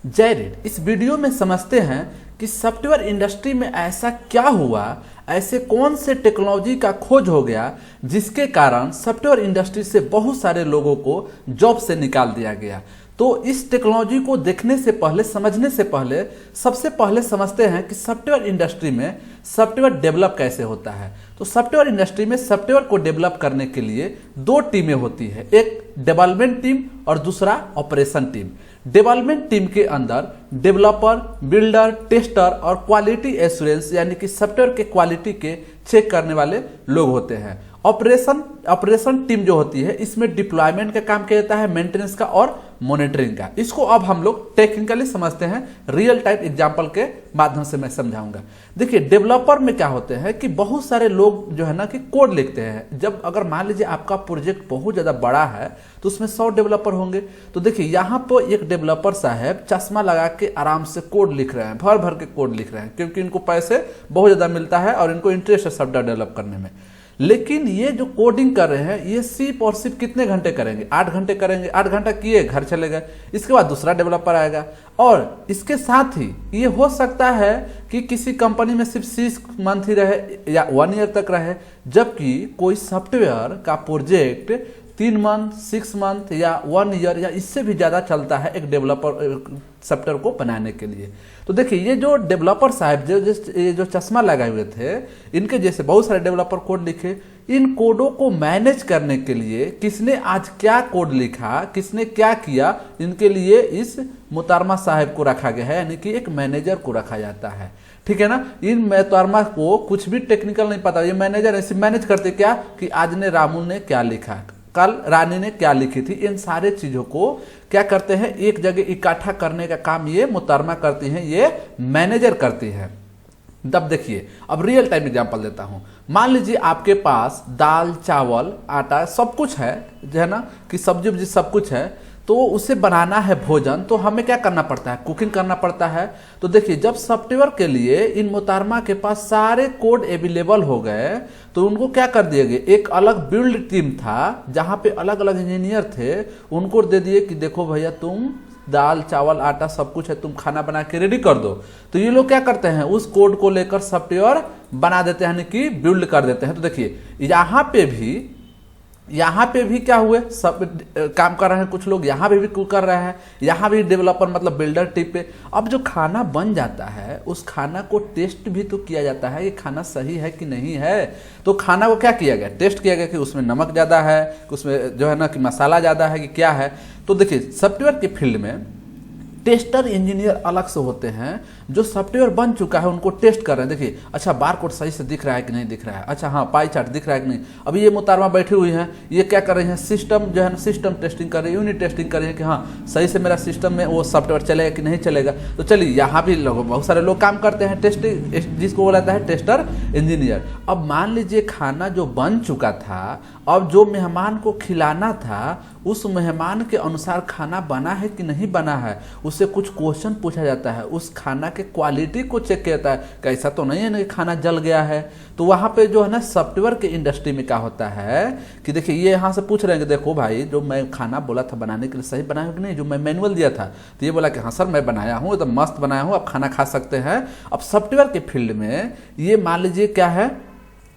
जयरेड, इस वीडियो में समझते हैं कि सॉफ्टवेयर इंडस्ट्री में ऐसा क्या हुआ, ऐसे कौन से टेक्नोलॉजी का खोज हो गया जिसके कारण सॉफ्टवेयर इंडस्ट्री से बहुत सारे लोगों को जॉब से निकाल दिया गया। तो इस टेक्नोलॉजी को देखने से पहले, समझने से पहले, सबसे पहले समझते हैं कि सॉफ्टवेयर इंडस्ट्री में सॉफ्टवेयर डेवलप कैसे होता है। तो सॉफ्टवेयर इंडस्ट्री में सॉफ्टवेयर को डेवलप करने के लिए दो टीमें होती है, एक डेवलपमेंट टीम और दूसरा ऑपरेशन टीम। डेवलपमेंट टीम के अंदर डेवलपर, बिल्डर, टेस्टर और क्वालिटी एश्योरेंस यानी कि सॉफ्टवेयर के क्वालिटी के चेक करने वाले लोग होते हैं। ऑपरेशन टीम जो होती है इसमें डिप्लॉयमेंट का काम किया जाता है, मेंटेनेंस का और मॉनिटरिंग का। इसको अब हम लोग टेक्निकली समझते हैं, रियल टाइम एग्जांपल के माध्यम से मैं समझाऊंगा। देखिए, डेवलपर में क्या होते हैं कि बहुत सारे लोग जो है ना कि कोड लिखते हैं। जब अगर मान लीजिए आपका प्रोजेक्ट बहुत ज्यादा बड़ा है तो उसमें 100 डेवलपर होंगे। तो देखिए यहाँ पर एक डेवलपर साहब चश्मा लगा के आराम से कोड लिख रहे हैं, भर भर के कोड लिख रहे हैं, क्योंकि इनको पैसे बहुत ज्यादा मिलता है और इनको इंटरेस्ट है सॉफ्टवेयर डेवलप करने में। लेकिन ये जो कोडिंग कर रहे हैं ये सिर्फ और सिर्फ कितने घंटे करेंगे? 8 घंटे करेंगे। 8 घंटा किए, घर चले गए। इसके बाद दूसरा डेवलपर आएगा और इसके साथ ही ये हो सकता है कि किसी कंपनी में सिर्फ 6 मंथ ही रहे या 1 ईयर तक रहे, जबकि कोई सॉफ्टवेयर का प्रोजेक्ट 3 मंथ, 6 मंथ या 1 ईयर या इससे भी ज्यादा चलता है एक डेवलपर सॉफ्टवेयर को बनाने के लिए। तो देखिए, ये जो डेवलपर साहब जो चश्मा लगाए हुए थे, इनके जैसे बहुत सारे डेवलपर कोड लिखे। इन कोडों को मैनेज करने के लिए किसने आज क्या कोड लिखा, किसने क्या किया, इनके लिए इस मुहतरमा साहब को रखा गया है, यानी कि एक मैनेजर को रखा जाता है। ठीक है ना। इन मुहतरमा को कुछ भी टेक्निकल नहीं पता, ये मैनेजर ऐसे मैनेज करते क्या कि आज ने रामू ने क्या लिखा, कल रानी ने क्या लिखी थी, इन सारे चीजों को क्या करते हैं, एक जगह इकट्ठा करने का काम ये मुहतरमा करती हैं, ये मैनेजर करती है। तब देखिए, अब रियल टाइम एग्जांपल देता हूं। मान लीजिए आपके पास दाल, चावल, आटा सब कुछ है, जो है ना कि सब्जी वब्जी सब कुछ है, तो उसे बनाना है भोजन, तो हमें क्या करना पड़ता है? कुकिंग करना पड़ता है। तो देखिए, जब सॉफ्टवेयर के लिए इन मुहतरमा के पास सारे कोड अवेलेबल हो गए तो उनको क्या कर दिए गए, एक अलग बिल्ड टीम था जहां पे अलग अलग इंजीनियर थे, उनको दे दिए कि देखो भैया, तुम दाल, चावल, आटा सब कुछ है, तुम खाना बना के रेडी कर दो। तो ये लोग क्या करते हैं, उस कोड को लेकर सॉफ्टवेयर बना देते हैं, यानी कि बिल्ड कर देते हैं। तो देखिए, यहाँ पे भी क्या हुए, सब काम कर रहे हैं, कुछ लोग यहाँ पे भी कर रहे हैं, यहाँ भी डेवलपर मतलब बिल्डर टिप पे। अब जो खाना बन जाता है उस खाना को टेस्ट भी तो किया जाता है, ये खाना सही है कि नहीं है। तो खाना को क्या किया गया, टेस्ट किया गया कि उसमें नमक ज़्यादा है, कि उसमें जो है ना कि मसाला ज़्यादा है, कि क्या है। तो देखिए, सॉफ्टवेयर के फील्ड में टेस्टर इंजीनियर अलग से होते हैं, जो सॉफ्टवेयर बन चुका है उनको टेस्ट कर रहे हैं। देखिए, अच्छा बारकोड सही से दिख रहा है कि नहीं दिख रहा है, अच्छा हाँ पाई चार्ट दिख रहा है कि नहीं। अभी ये मुहतरमा बैठी हुई हैं, ये क्या कर रही हैं, सिस्टम जो है ना सिस्टम टेस्टिंग कर रही है, यूनिट टेस्टिंग कर रही है कि हाँ सही से मेरा सिस्टम में वो सॉफ्टवेयर चलेगा कि नहीं चलेगा। तो चलिए, यहाँ भी बहुत सारे लोग काम करते हैं टेस्टिंग, जिसको बोला जाता है टेस्टर इंजीनियर। अब मान लीजिए खाना जो बन चुका था, अब जो मेहमान को खिलाना था उस मेहमान के अनुसार खाना बना है कि नहीं बना है, उससे कुछ क्वेश्चन पूछा जाता है, उस खाना के क्वालिटी को चेक किया जाता है, कैसा तो नहीं है ना कि खाना जल गया है। तो वहाँ पे जो है ना सॉफ्टवेयर के इंडस्ट्री में क्या होता है कि देखिए, ये यहाँ से पूछ रहे हैं कि देखो भाई, जो मैं खाना बोला था बनाने के लिए सही बनाया कि नहीं, जो मैं मैनुअल दिया था, तो ये बोला कि हाँ सर मैं बनाया हूँ, एकदम मस्त बनाया हूँ, आप खाना खा सकते हैं। अब सॉफ्टवेयर के फील्ड में ये मान लीजिए क्या है,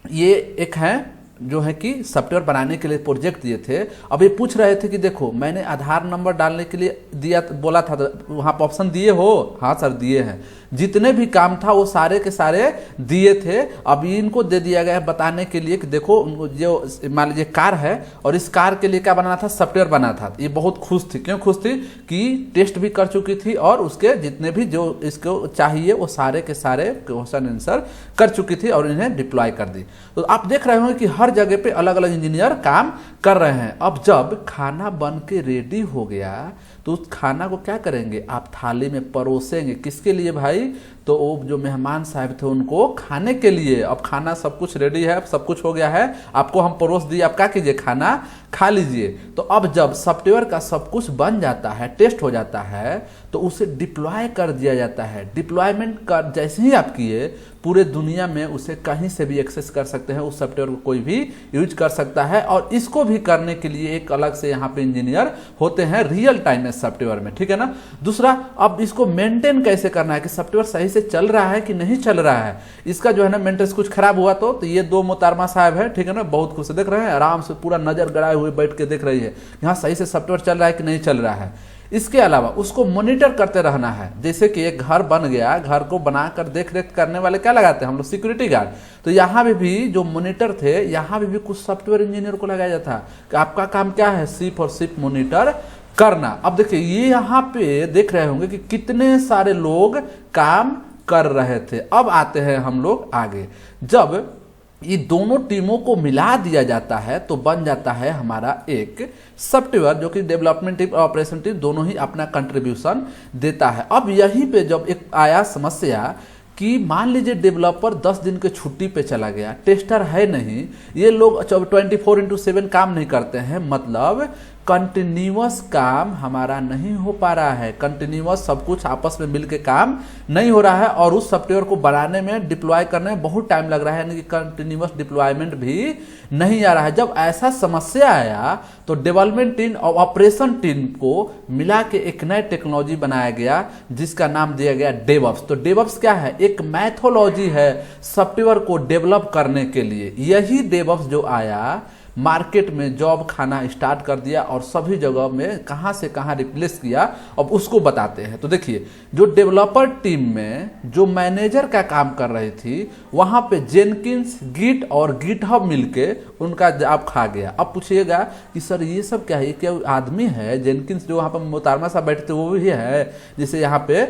ये एक है जो है कि सॉफ्टवेयर बनाने के लिए प्रोजेक्ट दिए थे। अब ये पूछ रहे थे कि देखो, मैंने आधार नंबर डालने के लिए दिया, बोला था, तो वहाँ पर ऑप्शन दिए हो? हाँ सर दिए हैं। जितने भी काम था वो सारे के सारे दिए थे। अब इनको दे दिया गया है बताने के लिए कि देखो, उनको जो मान लीजिए कार है और इस कार के लिए क्या बनाना था, सॉफ्टवेयर बना था। ये बहुत खुश थी। क्यों खुश थी? कि टेस्ट भी कर चुकी थी और उसके जितने भी जो इसको चाहिए वो सारे के सारे क्वेश्चन आंसर कर चुकी थी और इन्हें डिप्लॉय कर दी। तो आप देख रहे होंगे कि हर जगह पे अलग अलग इंजीनियर काम कर रहे हैं। अब जब खाना बन के रेडी हो गया तो उस खाना को क्या करेंगे, आप थाली में परोसेंगे। किसके लिए भाई? तो वो जो मेहमान साहब थे उनको खाने के लिए। अब खाना सब कुछ रेडी है, सब कुछ हो गया है, आपको हम परोस दिए, आप क्या कीजिए, खाना खा लीजिए। तो अब जब सॉफ्टवेयर का सब कुछ बन जाता है, टेस्ट हो जाता है, तो उसे डिप्लॉय कर दिया जाता है। डिप्लॉयमेंट कर जैसे ही आप किए, पूरे दुनिया में उसे कहीं से भी एक्सेस कर सकते हैं, उस सॉफ्टवेयर को कोई भी यूज कर सकता है। और इसको भी भी करने के लिए एक अलग से यहाँ पे इंजीनियर होते हैं रियल टाइम में सॉफ्टवेयर में, ठीक है ना। दूसरा, अब इसको मेंटेन कैसे करना है कि सॉफ्टवेयर सही से चल रहा है कि नहीं चल रहा है, इसका जो है ना मेंटेनेंस कुछ खराब हुआ तो ये दो मोहतरमा साहब है, ठीक है ना, बहुत खुश देख रहे हैं, आराम से पूरा नजर गड़ाए हुए बैठ के देख रही है यहाँ सही से सॉफ्टवेयर चल रहा है कि नहीं चल रहा है। इसके अलावा उसको मॉनिटर करते रहना है, जैसे कि एक घर बन गया, घर को बनाकर देख रेख करने वाले क्या लगाते हैं हम लोग, सिक्योरिटी गार्ड। तो यहाँ भी जो मॉनिटर थे, यहाँ भी कुछ सॉफ्टवेयर इंजीनियर को लगाया जाता है कि आपका काम क्या है, सिर्फ और सिर्फ मॉनिटर करना। अब देखिए ये यहाँ पे देख रहे होंगे कि कितने सारे लोग काम कर रहे थे। अब आते हैं हम लोग आगे, जब ये दोनों टीमों को मिला दिया जाता है तो बन जाता है हमारा एक सॉफ्टवेयर, जो कि डेवलपमेंट टीम और ऑपरेशन टीम दोनों ही अपना कंट्रीब्यूशन देता है। अब यहीं पे जब एक आया समस्या कि मान लीजिए डेवलपर 10 दिन के छुट्टी पे चला गया, टेस्टर है नहीं, ये लोग 24/7 काम नहीं करते हैं, मतलब कंटिन्यूअस काम हमारा नहीं हो पा रहा है, कंटिन्यूअस सब कुछ आपस में मिलके काम नहीं हो रहा है और उस सॉफ्टवेयर को बनाने में, डिप्लॉय करने में बहुत टाइम लग रहा है, यानी कि कंटिन्यूअस डिप्लॉयमेंट भी नहीं आ रहा है। जब ऐसा समस्या आया तो डेवलपमेंट टीम और ऑपरेशन टीम को मिला के एक नया टेक्नोलॉजी बनाया गया जिसका नाम दिया गया डेवऑप्स। तो डेवऑप्स क्या है, एक मैथोलॉजी है सॉफ्टवेयर को डेवलप करने के लिए। यही डेवऑप्स जो आया मार्केट में जॉब खाना स्टार्ट कर दिया और सभी जगह में कहां से कहां रिप्लेस किया, अब उसको बताते हैं। तो देखिए, जो डेवलपर टीम में जो मैनेजर का काम कर रही थी, वहां पे जेनकिंस, गिट और गिटहब मिलके उनका जॉब खा गया। अब पूछिएगा कि सर ये सब क्या है, ये क्या आदमी है? जेनकिंस जो वहां पर मोहतरमा साहब बैठते वो भी है, जैसे यहाँ पे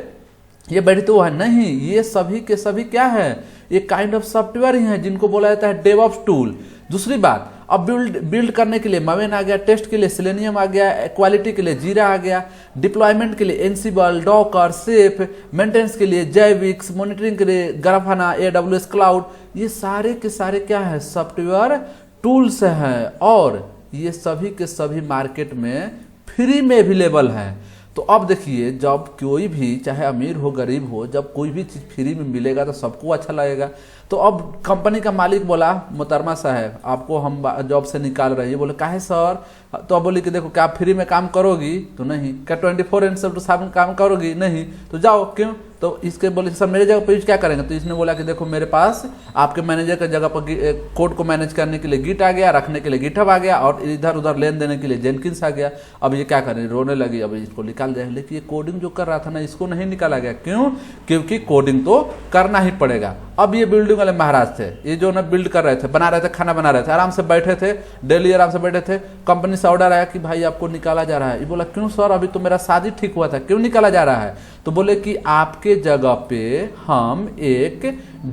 ये बैठते वो है नहीं, ये सभी के सभी क्या है, ये काइंड ऑफ सॉफ्टवेयर ही है जिनको बोला जाता है डेवऑप्स टूल। दूसरी बात, अब बिल्ड करने के लिए मावेन आ गया, टेस्ट के लिए सेलेनियम आ गया, क्वालिटी के लिए जीरा आ गया, डिप्लॉयमेंट के लिए एनसिबल, डॉकर, सेफ, मेंटेनेंस के लिए जैविक्स, मॉनिटरिंग के लिए ग्राफाना, AWS क्लाउड, ये सारे के सारे क्या है, सॉफ्टवेयर टूल्स हैं और ये सभी के सभी मार्केट में फ्री में अवेलेबल हैं। तो अब देखिए, जब कोई भी चाहे अमीर हो गरीब हो, जब कोई भी चीज़ फ्री में मिलेगा तो सबको अच्छा लगेगा। तो अब कंपनी का मालिक बोला, मोहतरमा साहब आपको हम जॉब से निकाल रहे हैं। बोले काहे सर? तो अब बोली कि देखो, क्या आप फ्री में काम करोगी? तो नहीं। क्या 24/7 काम करोगी? नहीं। तो जाओ। क्यों? तो इसके बोले सर मेरे जगह पे क्या करेंगे? तो इसने बोला कि देखो मेरे पास आपके मैनेजर की जगह पर कोड को मैनेज करने के लिए गिट आ गया, रखने के लिए गिटहब आ गया और इधर उधर लेन देने के लिए जेनकिंस आ गया। अब ये क्या करें, रोने लगी। अब इसको निकाल दिया, लेकिन ये कोडिंग जो कर रहा था ना, इसको नहीं निकाला गया। क्यों? क्योंकि कोडिंग तो करना ही पड़ेगा। अब ये बिल्डिंग वाले महाराज थे, ये जो ना बिल्ड कर रहे थे, बना रहे थे, खाना बना रहे थे, आराम से बैठे थे, डेली आराम से बैठे थे। कंपनी से ऑर्डर आया कि भाई आपको निकाला जा रहा है। ये बोला क्यों सर, अभी तो मेरा शादी ठीक हुआ था, क्यों निकाला जा रहा है? तो बोले कि आपके जगह पे हम एक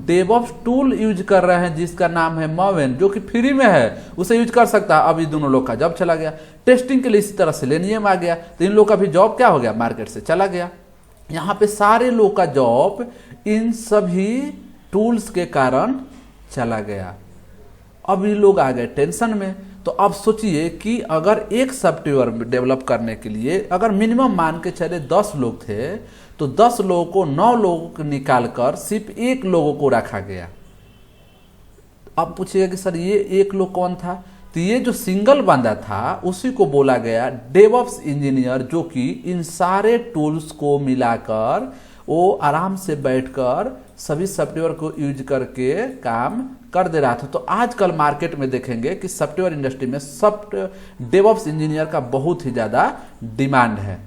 डेवऑप्स टूल यूज कर रहे हैं जिसका नाम है मावेन, जो कि फ्री में है, उसे यूज कर सकता है। अभी दोनों लोग का जॉब चला गया। टेस्टिंग के लिए इसी तरह सेलेनियम आ गया, तो इन लोग का भी जॉब क्या हो गया, मार्केट से चला गया। यहाँ पे सारे लोग का जॉब इन सभी टूल्स के कारण चला गया। अब ये लोग आ गए टेंशन में। तो अब सोचिए कि अगर एक सॉफ्टवेयर डेवलप करने के लिए अगर मिनिमम मान के चले 10 लोग थे, तो 10 लोगों को 9 लोगों को निकाल कर सिर्फ एक लोगों को रखा गया। अब पूछिएगा कि सर ये एक लोग कौन था? तो ये जो सिंगल बंदा था उसी को बोला गया डेवऑप्स इंजीनियर, जो कि इन सारे टूल्स को मिलाकर वो आराम से बैठकर सभी सॉफ्टवेयर को यूज करके काम कर दे रहा था। तो आजकल मार्केट में देखेंगे कि सॉफ्टवेयर इंडस्ट्री में डेवऑप्स इंजीनियर का बहुत ही ज़्यादा डिमांड है।